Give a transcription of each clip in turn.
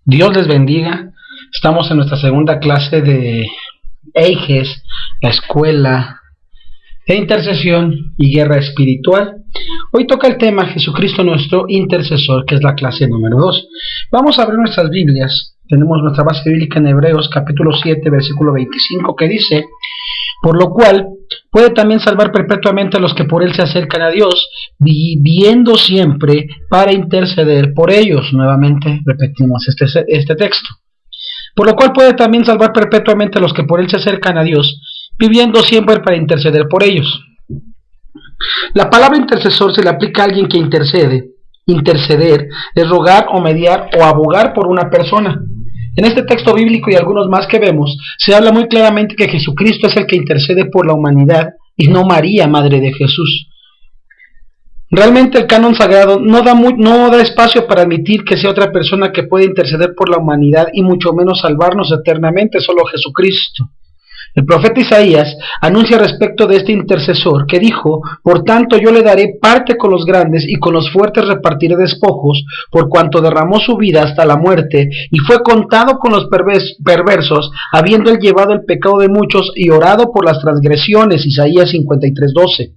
Dios les bendiga. Estamos en nuestra segunda clase de EIGES, la escuela de intercesión y guerra espiritual. Hoy toca el tema Jesucristo nuestro intercesor, que es la clase número 2. Vamos a abrir nuestras Biblias. Tenemos nuestra base bíblica en Hebreos capítulo 7, versículo 25, que dice: por lo cual puede también salvar perpetuamente a los que por él se acercan a Dios, viviendo siempre para interceder por ellos. Nuevamente repetimos este texto. Por lo cual puede también salvar perpetuamente a los que por él se acercan a Dios, viviendo siempre para interceder por ellos. La palabra intercesor se le aplica a alguien que intercede. Interceder es rogar o mediar o abogar por una persona. En este texto bíblico y algunos más que vemos, se habla muy claramente que Jesucristo es el que intercede por la humanidad y no María, madre de Jesús. Realmente el canon sagrado no da espacio para admitir que sea otra persona que pueda interceder por la humanidad y mucho menos salvarnos eternamente, solo Jesucristo. El profeta Isaías anuncia respecto de este intercesor que dijo: por tanto yo le daré parte con los grandes y con los fuertes repartiré despojos, por cuanto derramó su vida hasta la muerte y fue contado con los perversos, habiendo él llevado el pecado de muchos y orado por las transgresiones. Isaías 53:12.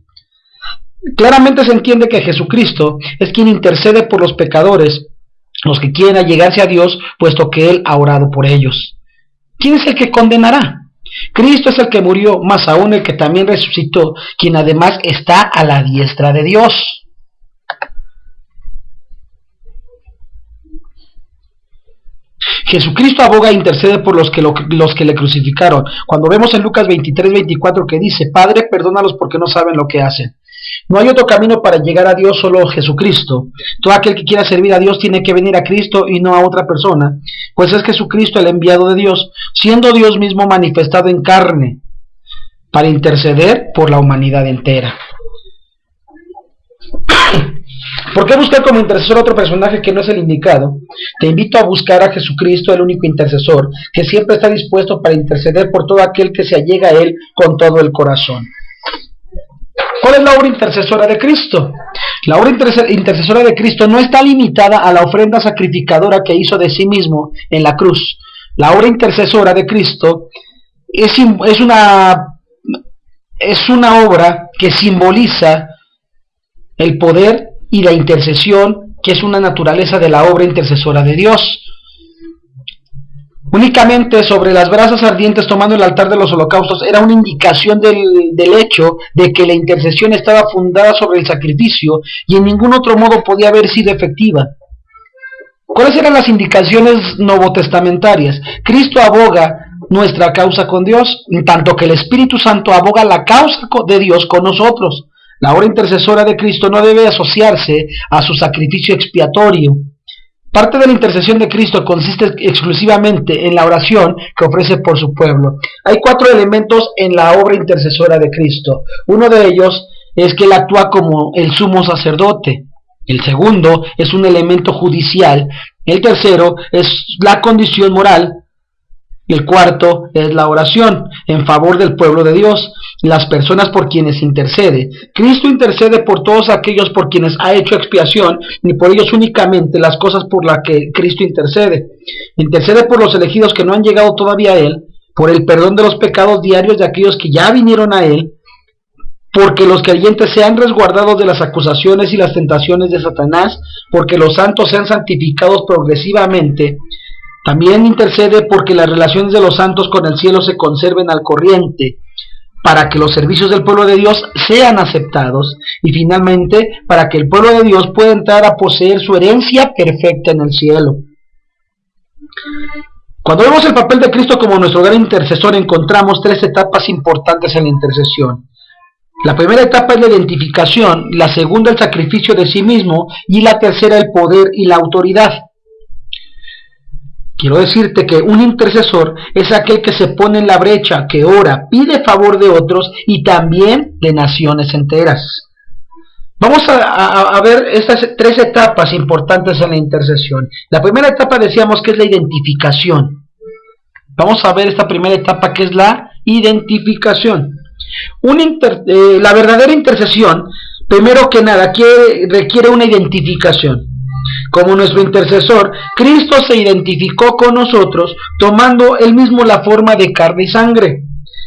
Claramente se entiende que Jesucristo es quien intercede por los pecadores, los que quieren allegarse a Dios, puesto que él ha orado por ellos. ¿Quién es el que condenará? Cristo es el que murió, más aún el que también resucitó, quien además está a la diestra de Dios. Jesucristo aboga e intercede por los que le crucificaron. Cuando vemos en Lucas 23:24 que dice: Padre, perdónalos porque no saben lo que hacen. No hay otro camino para llegar a Dios, solo Jesucristo. Todo aquel que quiera servir a Dios tiene que venir a Cristo y no a otra persona, pues es Jesucristo el enviado de Dios, siendo Dios mismo manifestado en carne, para interceder por la humanidad entera. ¿Por qué buscar como intercesor a otro personaje que no es el indicado? Te invito a buscar a Jesucristo, el único intercesor, que siempre está dispuesto para interceder por todo aquel que se allega a él con todo el corazón. ¿Cuál es la obra intercesora de Cristo? La obra intercesora de Cristo no está limitada a la ofrenda sacrificadora que hizo de sí mismo en la cruz. La obra intercesora de Cristo es una obra que simboliza el poder y la intercesión, que es una naturaleza de la obra intercesora de Dios. Únicamente sobre las brasas ardientes tomando el altar de los holocaustos era una indicación del hecho de que la intercesión estaba fundada sobre el sacrificio y en ningún otro modo podía haber sido efectiva. ¿Cuáles eran las indicaciones novotestamentarias? Cristo aboga nuestra causa con Dios, en tanto que el Espíritu Santo aboga la causa de Dios con nosotros. La obra intercesora de Cristo no debe asociarse a su sacrificio expiatorio. Parte de la intercesión de Cristo consiste exclusivamente en la oración que ofrece por su pueblo. Hay 4 elementos en la obra intercesora de Cristo. Uno de ellos es que él actúa como el sumo sacerdote. El segundo es un elemento judicial. El tercero es la condición moral. Y el cuarto es la oración en favor del pueblo de Dios, las personas por quienes intercede. Cristo intercede por todos aquellos por quienes ha hecho expiación, y por ellos únicamente las cosas por las que Cristo intercede. Intercede por los elegidos que no han llegado todavía a Él, por el perdón de los pecados diarios de aquellos que ya vinieron a Él, porque los creyentes sean resguardados de las acusaciones y las tentaciones de Satanás, porque los santos sean santificados progresivamente. También intercede porque las relaciones de los santos con el cielo se conserven al corriente, para que los servicios del pueblo de Dios sean aceptados, y finalmente para que el pueblo de Dios pueda entrar a poseer su herencia perfecta en el cielo. Cuando vemos el papel de Cristo como nuestro gran intercesor, encontramos 3 etapas importantes en la intercesión. La primera etapa es la identificación, la segunda el sacrificio de sí mismo, y la tercera el poder y la autoridad. Quiero decirte que un intercesor es aquel que se pone en la brecha, que ora, pide favor de otros y también de naciones enteras. Vamos a ver estas 3 etapas importantes en la intercesión. La primera etapa decíamos que es la identificación. Vamos a ver esta primera etapa que es la identificación. La verdadera intercesión primero que nada, requiere una identificación. Como nuestro intercesor, Cristo se identificó con nosotros, tomando él mismo la forma de carne y sangre.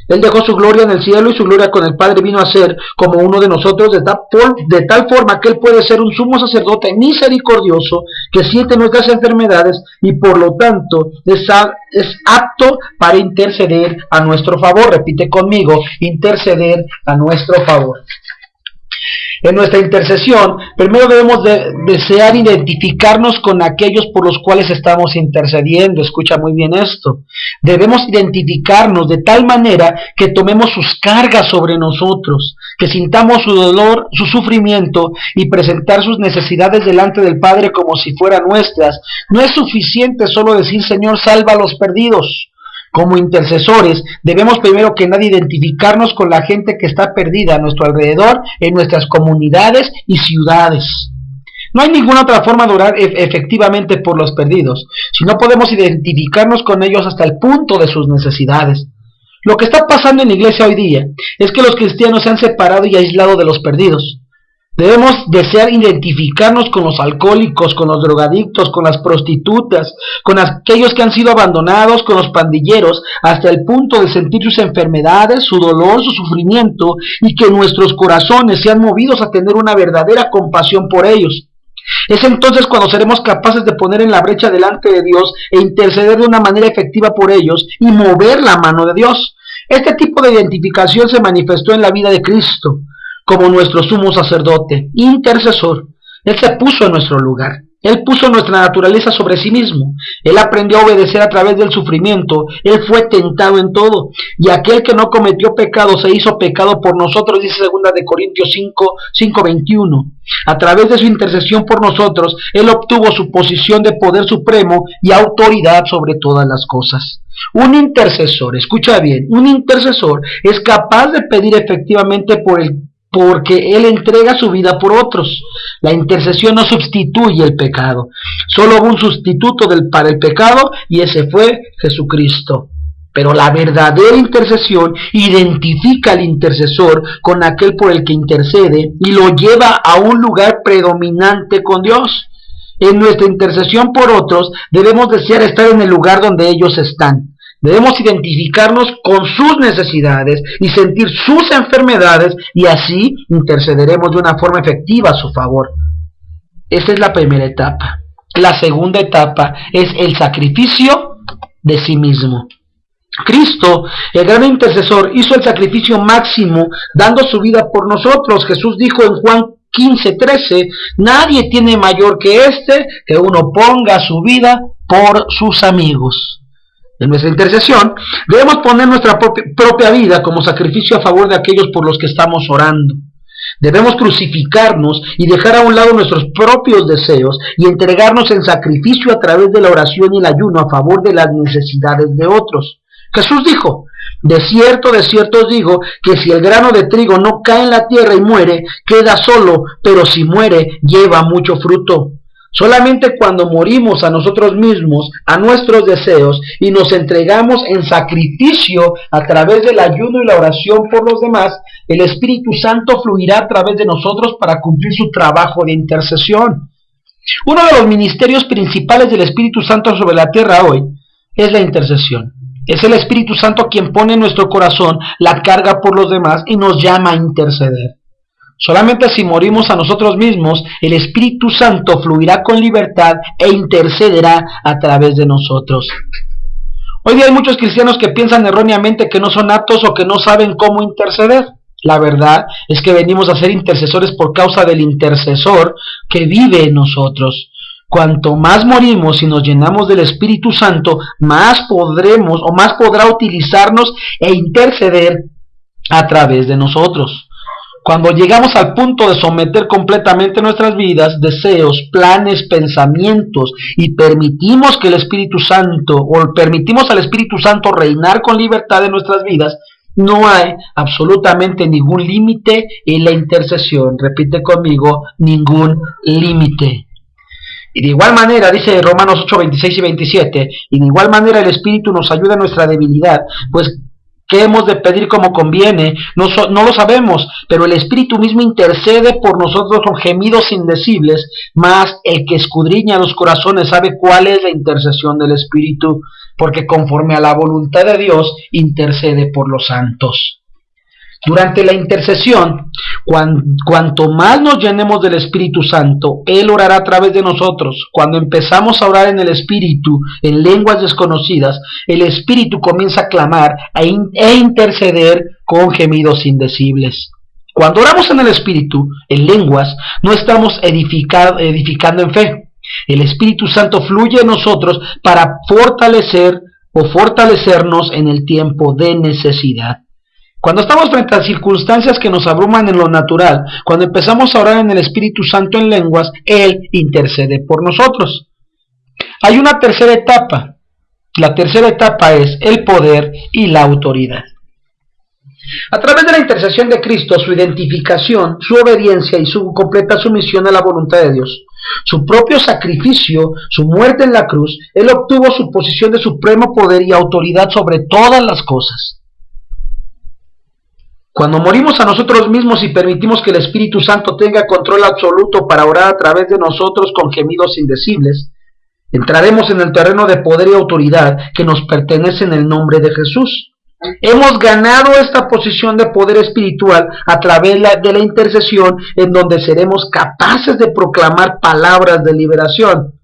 Él dejó su gloria en el cielo y su gloria con el Padre vino a ser como uno de nosotros, de tal forma que él puede ser un sumo sacerdote misericordioso que siente nuestras enfermedades y por lo tanto es apto para interceder a nuestro favor. Repite conmigo, interceder a nuestro favor. En nuestra intercesión, primero debemos desear identificarnos con aquellos por los cuales estamos intercediendo. Escucha muy bien esto. Debemos identificarnos de tal manera que tomemos sus cargas sobre nosotros, que sintamos su dolor, su sufrimiento y presentar sus necesidades delante del Padre como si fueran nuestras. No es suficiente solo decir, Señor, salva a los perdidos. Como intercesores, debemos primero que nada identificarnos con la gente que está perdida a nuestro alrededor, en nuestras comunidades y ciudades. No hay ninguna otra forma de orar efectivamente por los perdidos, si no podemos identificarnos con ellos hasta el punto de sus necesidades. Lo que está pasando en la iglesia hoy día es que los cristianos se han separado y aislado de los perdidos. Debemos desear identificarnos con los alcohólicos, con los drogadictos, con las prostitutas, con aquellos que han sido abandonados, con los pandilleros, hasta el punto de sentir sus enfermedades, su dolor, su sufrimiento, y que nuestros corazones sean movidos a tener una verdadera compasión por ellos. Es entonces cuando seremos capaces de poner en la brecha delante de Dios e interceder de una manera efectiva por ellos y mover la mano de Dios. Este tipo de identificación se manifestó en la vida de Cristo como nuestro sumo sacerdote, intercesor. Él se puso en nuestro lugar. Él puso nuestra naturaleza sobre sí mismo. Él aprendió a obedecer a través del sufrimiento. Él fue tentado en todo. Y aquel que no cometió pecado se hizo pecado por nosotros, dice 2 de Corintios 5:21. A través de su intercesión por nosotros, Él obtuvo su posición de poder supremo y autoridad sobre todas las cosas. Un intercesor, escucha bien, un intercesor es capaz de pedir efectivamente porque él entrega su vida por otros. La intercesión no sustituye el pecado. Solo hubo un sustituto para el pecado y ese fue Jesucristo. Pero la verdadera intercesión identifica al intercesor con aquel por el que intercede y lo lleva a un lugar predominante con Dios. En nuestra intercesión por otros debemos desear estar en el lugar donde ellos están. Debemos identificarnos con sus necesidades y sentir sus enfermedades y así intercederemos de una forma efectiva a su favor. Esta es la primera etapa. La segunda etapa es el sacrificio de sí mismo. Cristo, el gran intercesor, hizo el sacrificio máximo dando su vida por nosotros. Jesús dijo en Juan 15:13, nadie tiene mayor que que uno ponga su vida por sus amigos. En nuestra intercesión, debemos poner nuestra propia vida como sacrificio a favor de aquellos por los que estamos orando. Debemos crucificarnos y dejar a un lado nuestros propios deseos y entregarnos en sacrificio a través de la oración y el ayuno a favor de las necesidades de otros. Jesús dijo, de cierto os digo, que si el grano de trigo no cae en la tierra y muere, queda solo, pero si muere, lleva mucho fruto. Solamente cuando morimos a nosotros mismos, a nuestros deseos, y nos entregamos en sacrificio a través del ayuno y la oración por los demás, el Espíritu Santo fluirá a través de nosotros para cumplir su trabajo de intercesión. Uno de los ministerios principales del Espíritu Santo sobre la tierra hoy es la intercesión. Es el Espíritu Santo quien pone en nuestro corazón la carga por los demás y nos llama a interceder. Solamente si morimos a nosotros mismos, el Espíritu Santo fluirá con libertad e intercederá a través de nosotros. Hoy día hay muchos cristianos que piensan erróneamente que no son aptos o que no saben cómo interceder. La verdad es que venimos a ser intercesores por causa del intercesor que vive en nosotros. Cuanto más morimos y nos llenamos del Espíritu Santo, más podrá utilizarnos e interceder a través de nosotros. Cuando llegamos al punto de someter completamente nuestras vidas, deseos, planes, pensamientos y permitimos al Espíritu Santo reinar con libertad en nuestras vidas, no hay absolutamente ningún límite en la intercesión. Repite conmigo, ningún límite. Y de igual manera, dice Romanos 8, 26 y 27, y de igual manera el Espíritu nos ayuda en nuestra debilidad, pues ¿Qué hemos de pedir como conviene? No lo sabemos, pero el Espíritu mismo intercede por nosotros con gemidos indecibles, mas el que escudriña los corazones sabe cuál es la intercesión del Espíritu, porque conforme a la voluntad de Dios intercede por los santos. Durante la intercesión, cuanto más nos llenemos del Espíritu Santo, Él orará a través de nosotros. Cuando empezamos a orar en el Espíritu, en lenguas desconocidas, el Espíritu comienza a clamar e interceder con gemidos indecibles. Cuando oramos en el Espíritu, en lenguas, no estamos edificando en fe. El Espíritu Santo fluye en nosotros para fortalecernos en el tiempo de necesidad. Cuando estamos frente a circunstancias que nos abruman en lo natural, cuando empezamos a orar en el Espíritu Santo en lenguas, Él intercede por nosotros. Hay una tercera etapa. La tercera etapa es el poder y la autoridad. A través de la intercesión de Cristo, su identificación, su obediencia y su completa sumisión a la voluntad de Dios, su propio sacrificio, su muerte en la cruz, Él obtuvo su posición de supremo poder y autoridad sobre todas las cosas. Cuando morimos a nosotros mismos y permitimos que el Espíritu Santo tenga control absoluto para orar a través de nosotros con gemidos indecibles, entraremos en el terreno de poder y autoridad que nos pertenece en el nombre de Jesús. Hemos ganado esta posición de poder espiritual a través de la intercesión, en donde seremos capaces de proclamar palabras de liberación.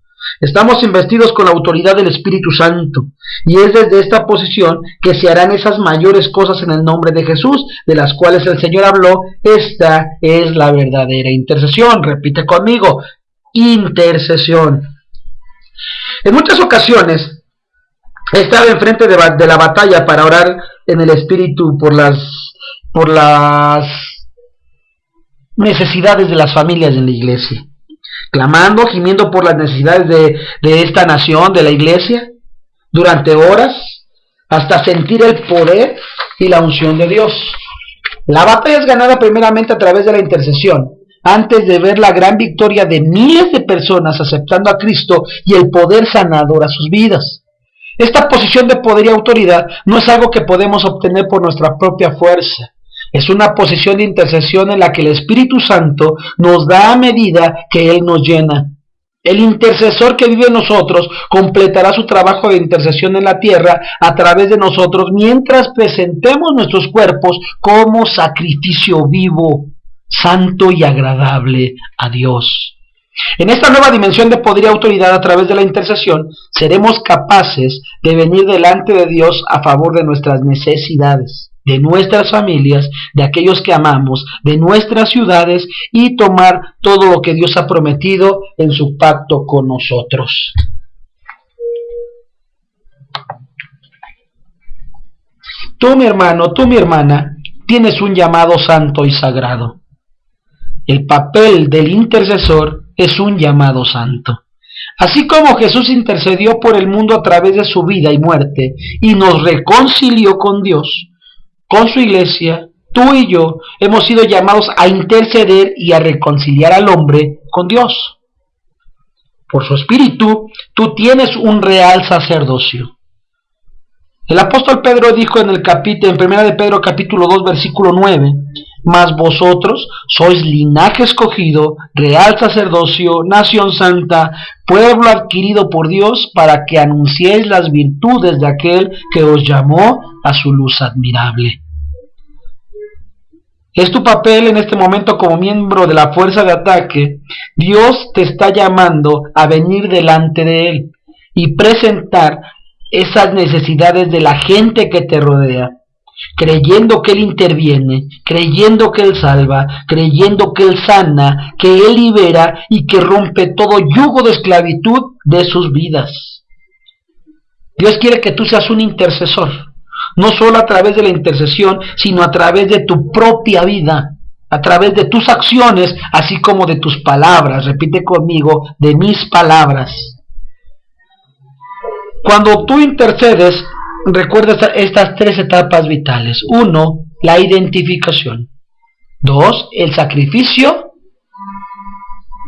Estamos investidos con la autoridad del Espíritu Santo, y es desde esta posición que se harán esas mayores cosas en el nombre de Jesús, de las cuales el Señor habló. Esta es la verdadera intercesión. Repite conmigo: intercesión. En muchas ocasiones he estado enfrente de la batalla para orar en el Espíritu por las necesidades de las familias en la iglesia, clamando, gimiendo por las necesidades de esta nación, de la iglesia, durante horas, hasta sentir el poder y la unción de Dios. La batalla es ganada primeramente a través de la intercesión, antes de ver la gran victoria de miles de personas aceptando a Cristo y el poder sanador a sus vidas. Esta posición de poder y autoridad no es algo que podemos obtener por nuestra propia fuerza. Es una posición de intercesión en la que el Espíritu Santo nos da a medida que Él nos llena. El intercesor que vive en nosotros completará su trabajo de intercesión en la tierra a través de nosotros mientras presentemos nuestros cuerpos como sacrificio vivo, santo y agradable a Dios. En esta nueva dimensión de poder y autoridad a través de la intercesión, seremos capaces de venir delante de Dios a favor de nuestras necesidades, de nuestras familias, de aquellos que amamos, de nuestras ciudades, y tomar todo lo que Dios ha prometido en su pacto con nosotros. Tú, mi hermano, tú, mi hermana, tienes un llamado santo y sagrado. El papel del intercesor es un llamado santo. Así como Jesús intercedió por el mundo a través de su vida y muerte y nos reconcilió con Dios, con su iglesia, tú y yo hemos sido llamados a interceder y a reconciliar al hombre con Dios. Por su Espíritu, tú tienes un real sacerdocio. El apóstol Pedro dijo en 1 de Pedro capítulo 2 versículo 9: mas vosotros sois linaje escogido, real sacerdocio, nación santa, pueblo adquirido por Dios, para que anunciéis las virtudes de aquel que os llamó a su luz admirable. Es tu papel en este momento como miembro de la fuerza de ataque. Dios te está llamando a venir delante de Él y presentar esas necesidades de la gente que te rodea, creyendo que Él interviene, creyendo que Él salva, creyendo que Él sana, que Él libera y que rompe todo yugo de esclavitud de sus vidas. Dios quiere que tú seas un intercesor, no solo a través de la intercesión, sino a través de tu propia vida, a través de tus acciones, así como de tus palabras. Repite conmigo: de mis palabras. Cuando tú intercedes, recuerda estas tres etapas vitales. 1, la identificación. 2, el sacrificio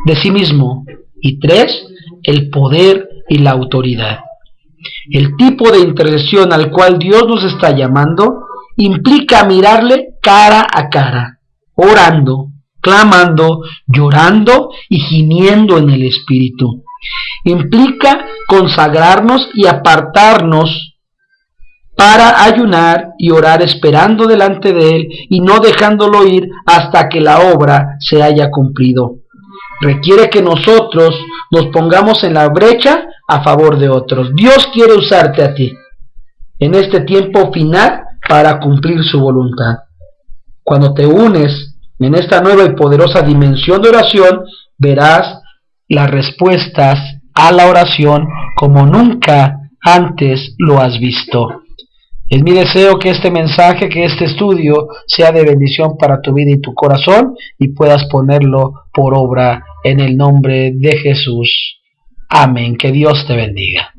de sí mismo. Y 3, el poder y la autoridad. El tipo de intercesión al cual Dios nos está llamando implica mirarle cara a cara, orando, clamando, llorando y gimiendo en el Espíritu. Implica consagrarnos y apartarnos para ayunar y orar esperando delante de Él y no dejándolo ir hasta que la obra se haya cumplido. Requiere que nosotros nos pongamos en la brecha a favor de otros. Dios quiere usarte a ti en este tiempo final para cumplir su voluntad. Cuando te unes en esta nueva y poderosa dimensión de oración, verás las respuestas a la oración como nunca antes lo has visto. Es mi deseo que este mensaje, que este estudio sea de bendición para tu vida y tu corazón y puedas ponerlo por obra en el nombre de Jesús. Amén. Que Dios te bendiga.